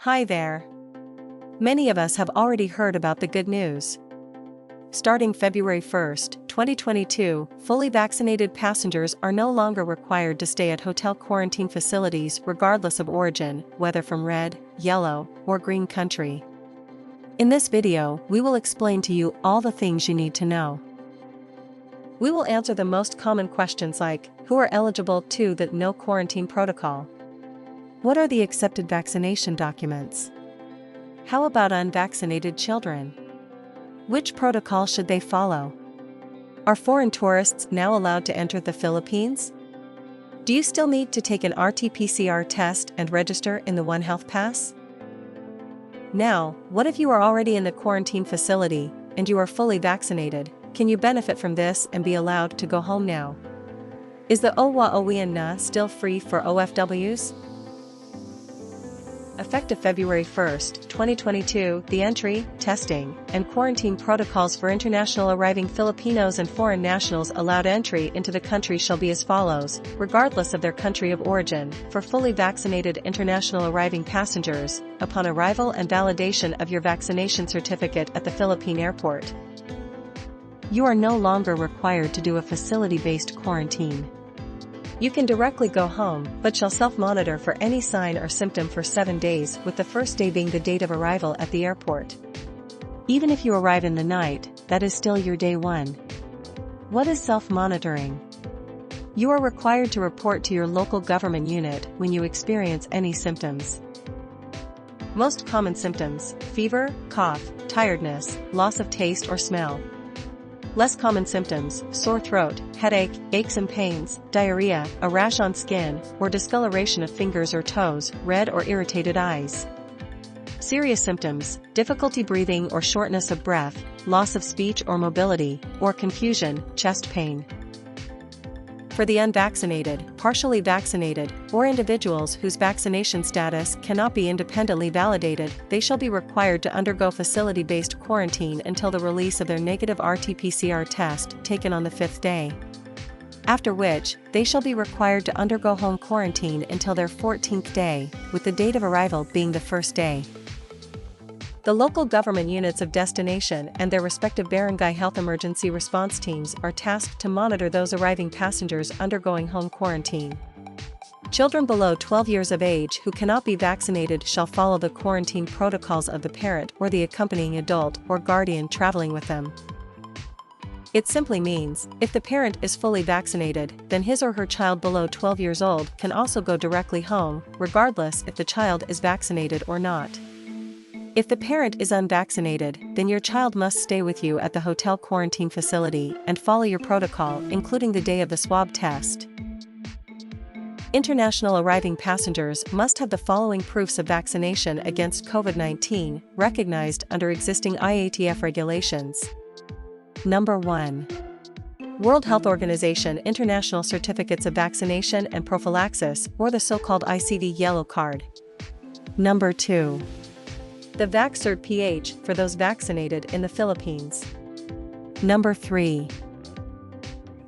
Hi there. Many of us have already heard about the good news. Starting February 1st, 2022, fully vaccinated passengers are no longer required to stay at hotel quarantine facilities regardless of origin, whether from red, yellow, or green country. In this video, we will explain to you all the things you need to know. We will answer the most common questions like, who are eligible to the no quarantine protocol? What are the accepted vaccination documents? How about unvaccinated children? Which protocol should they follow? Are foreign tourists now allowed to enter the Philippines? Do you still need to take an RT-PCR test and register in the One Health Pass? Now, what if you are already in the quarantine facility and you are fully vaccinated? Can you benefit from this and be allowed to go home now? Is the NON-OFWs still free for OFWs? Effective February 1st, 2022, the entry, testing, and quarantine protocols for international arriving Filipinos and foreign nationals allowed entry into the country shall be as follows, regardless of their country of origin, for fully vaccinated international arriving passengers, upon arrival and validation of your vaccination certificate at the Philippine airport. You are no longer required to do a facility-based quarantine. You can directly go home, but shall self-monitor for any sign or symptom for 7 days, with the first day being the date of arrival at the airport. Even if you arrive in the night, that is still your day 1. What is self-monitoring? You are required to report to your local government unit when you experience any symptoms. Most common symptoms: fever, cough, tiredness, loss of taste or smell. Less common symptoms: sore throat, headache, aches and pains, diarrhea, a rash on skin, or discoloration of fingers or toes, red or irritated eyes. Serious symptoms: difficulty breathing or shortness of breath, loss of speech or mobility, or confusion, chest pain. For the unvaccinated, partially vaccinated, or individuals whose vaccination status cannot be independently validated, they shall be required to undergo facility-based quarantine until the release of their negative RT-PCR test taken on the 5th day. After which, they shall be required to undergo home quarantine until their 14th day, with the date of arrival being the 1st day. The local government units of destination and their respective barangay health emergency response teams are tasked to monitor those arriving passengers undergoing home quarantine. Children below 12 years of age who cannot be vaccinated shall follow the quarantine protocols of the parent or the accompanying adult or guardian traveling with them. It simply means, if the parent is fully vaccinated, then his or her child below 12 years old can also go directly home, regardless if the child is vaccinated or not. If the parent is unvaccinated, then your child must stay with you at the hotel quarantine facility and follow your protocol, including the day of the swab test. International arriving passengers must have the following proofs of vaccination against COVID-19, recognized under existing IATF regulations. Number 1. World Health Organization International Certificates of Vaccination and Prophylaxis, or the so-called ICV Yellow Card. Number 2. The Vaxx Cert PH for those vaccinated in the Philippines. Number 3.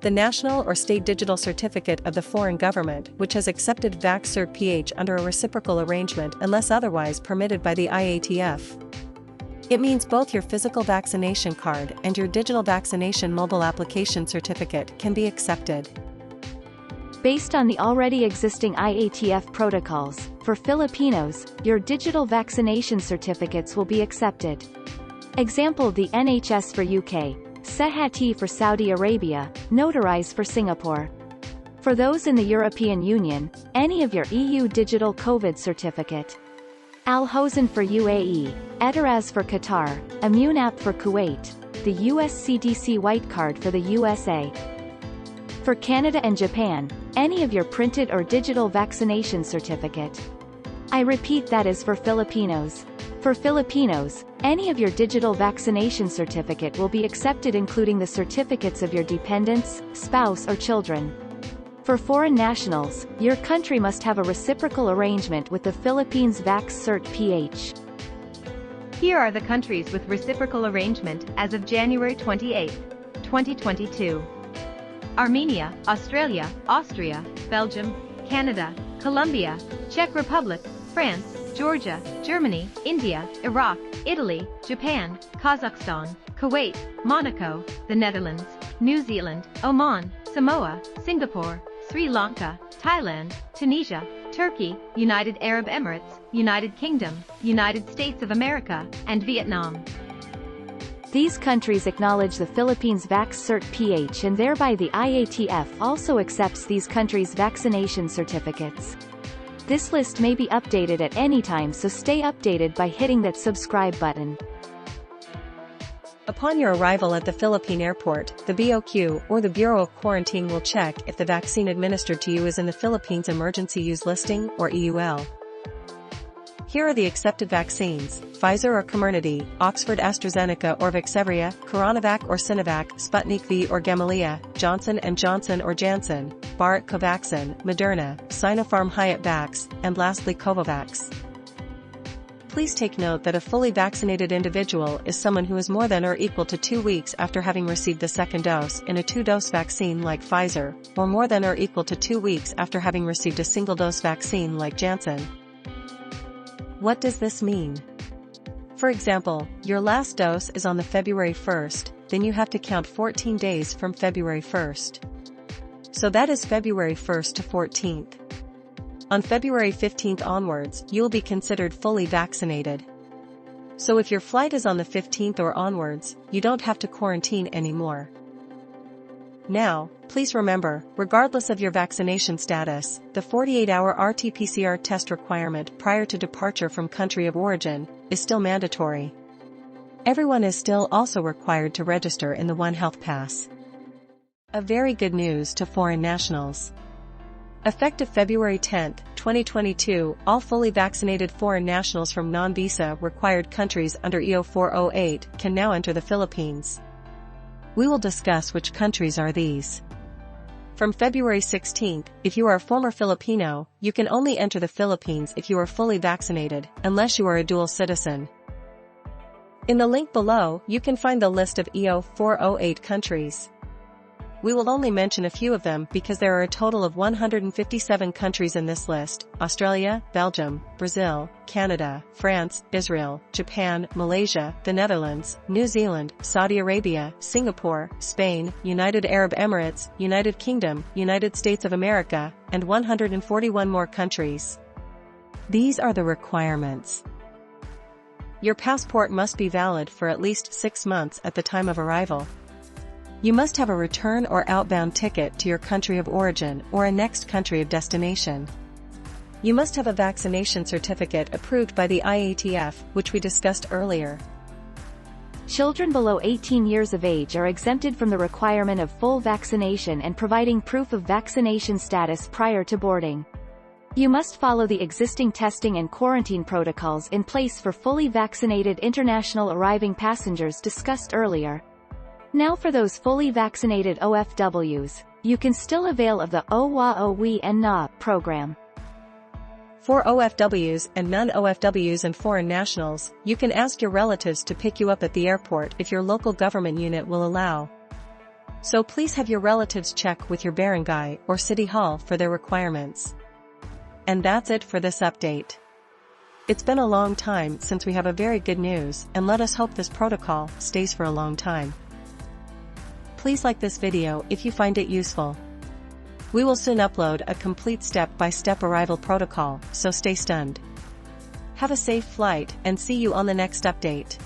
The National or State Digital Certificate of the foreign government which has accepted Vaxx Cert PH under a reciprocal arrangement unless otherwise permitted by the IATF. It means both your physical vaccination card and your digital vaccination mobile application certificate can be accepted. Based on the already existing IATF protocols, for Filipinos, your digital vaccination certificates will be accepted. Example: the NHS for UK, Sehati for Saudi Arabia, Notarize for Singapore. For those in the European Union, any of your EU digital COVID certificate. Al Hosn for UAE, Eteraz for Qatar, ImmuneApp for Kuwait, the US CDC White Card for the USA. For Canada and Japan, any of your printed or digital vaccination certificate. I repeat, that is for Filipinos. For Filipinos, any of your digital vaccination certificate will be accepted, including the certificates of your dependents, spouse or children. For foreign nationals, your country must have a reciprocal arrangement with the Philippines Vaxx Cert PH. Here are the countries with reciprocal arrangement as of January 28, 2022. Armenia, Australia, Austria, Belgium, Canada, Colombia, Czech Republic, France, Georgia, Germany, India, Iraq, Italy, Japan, Kazakhstan, Kuwait, Monaco, the Netherlands, New Zealand, Oman, Samoa, Singapore, Sri Lanka, Thailand, Tunisia, Turkey, United Arab Emirates, United Kingdom, United States of America, and Vietnam. These countries acknowledge the Philippines' Vaxx Cert PH, and thereby the IATF also accepts these countries' vaccination certificates. This list may be updated at any time, so stay updated by hitting that subscribe button. Upon your arrival at the Philippine airport, the BOQ, or the Bureau of Quarantine, will check if the vaccine administered to you is in the Philippines Emergency Use Listing, or EUL. Here are the accepted vaccines: Pfizer or Comirnaty, Oxford AstraZeneca or Vaxzevria, Coronavac or Sinovac, Sputnik V or Gamaleya, Johnson & Johnson or Janssen, Bharat Covaxin, Moderna, Sinopharm Hayat Vaxx, and lastly Covovax. Please take note that a fully vaccinated individual is someone who is more than or equal to 2 weeks after having received the second dose in a 2-dose vaccine like Pfizer, or more than or equal to 2 weeks after having received a single-dose vaccine like Janssen. What does this mean? For example, your last dose is on the February 1st, then you have to count 14 days from February 1st. So that is February 1st to 14th. On February 15th onwards, you will be considered fully vaccinated. So if your flight is on the 15th or onwards, you don't have to quarantine anymore. Now, please remember, regardless of your vaccination status, the 48-hour RT-PCR test requirement prior to departure from country of origin is still mandatory. Everyone is still also required to register in the One Health Pass. A very good news to foreign nationals. Effective February 10, 2022, all fully vaccinated foreign nationals from non-visa required countries under EO 408 can now enter the Philippines. We will discuss which countries are these. From February 16, if you are a former Filipino, you can only enter the Philippines if you are fully vaccinated, unless you are a dual citizen. In the link below, you can find the list of EO 408 countries. We will only mention a few of them because there are a total of 157 countries in this list: Australia, Belgium, Brazil, Canada, France, Israel, Japan, Malaysia, the Netherlands, New Zealand, Saudi Arabia, Singapore, Spain, United Arab Emirates, United Kingdom, United States of America, and 141 more countries. These are the requirements. Your passport must be valid for at least 6 months at the time of arrival. You must have a return or outbound ticket to your country of origin or a next country of destination. You must have a vaccination certificate approved by the IATF, which we discussed earlier. Children below 18 years of age are exempted from the requirement of full vaccination and providing proof of vaccination status prior to boarding. You must follow the existing testing and quarantine protocols in place for fully vaccinated international arriving passengers discussed earlier. Now for those fully vaccinated OFWs, you can still avail of the OWA and NON program. For OFWs and non-OFWs and foreign nationals, you can ask your relatives to pick you up at the airport if your local government unit will allow. So please have your relatives check with your barangay or city hall for their requirements. And that's it for this update. It's been a long time since we have a very good news, and let us hope this protocol stays for a long time. Please like this video if you find it useful. We will soon upload a complete step-by-step arrival protocol, so stay tuned. Have a safe flight and see you on the next update.